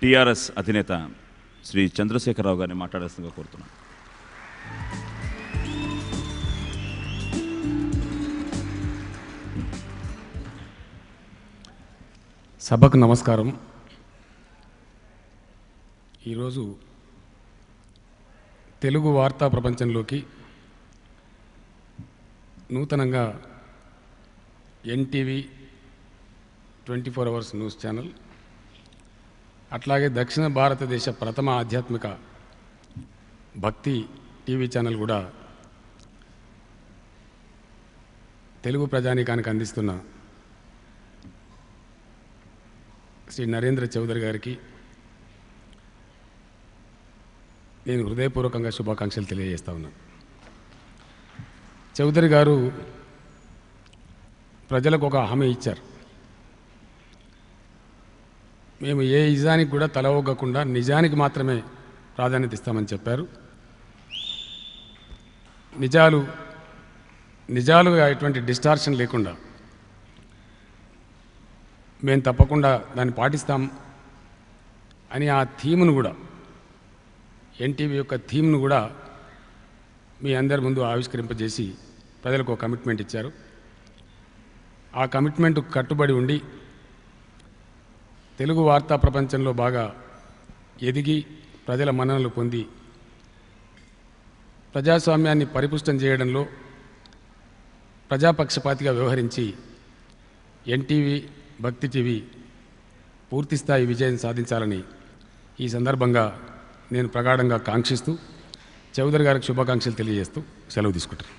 TRS అధినేత శ్రీ చంద్రశేఖరరావు గారిని మాట్లాడాల్సిందిగా కోరుతున్నాను. సభకు నమస్కారం. ఈరోజు తెలుగు వార్తా ప్రపంచంలోకి నూతనంగా ఎన్టీవీ 24 అవర్స్ న్యూస్ ఛానల్, అట్లాగే దక్షిణ భారతదేశ ప్రథమ ఆధ్యాత్మిక భక్తి టీవీ ఛానల్ కూడా తెలుగు ప్రజానీకానికి అందిస్తున్న శ్రీ నరేంద్ర చౌదరి గారికి నేను హృదయపూర్వకంగా శుభాకాంక్షలు తెలియజేస్తా ఉన్నాను. చౌదరి గారు ప్రజలకు ఒక హామీ ఇచ్చారు. మేము ఏ నిజానికి కూడా తల ఒగ్గకుండా నిజానికి మాత్రమే ప్రాధాన్యత ఇస్తామని చెప్పారు. నిజాలుగా ఎటువంటి డిస్టార్షన్ లేకుండా మేము తప్పకుండా దాన్ని పాటిస్తాం అని ఆ థీమ్ను కూడా, ఎన్టీవీ యొక్క థీమ్ను కూడా మీ అందరి ముందు ఆవిష్కరింపజేసి ప్రజలకు ఒక కమిట్మెంట్ ఇచ్చారు. ఆ కమిట్మెంట్ కట్టుబడి ఉండి తెలుగు వార్తా ప్రపంచంలో బాగా ఎదిగి ప్రజల మన్ననలు పొంది ప్రజాస్వామ్యాన్ని పరిపుష్టం చేయడంలో ప్రజాపక్షపాతిగా వ్యవహరించి ఎన్టీవీ భక్తి టీవీ పూర్తిస్థాయి విజయం సాధించాలని ఈ సందర్భంగా నేను ప్రగాఢంగా కాంక్షిస్తూ చౌదరి గారికి శుభాకాంక్షలు తెలియజేస్తూ సెలవు తీసుకుంటాను.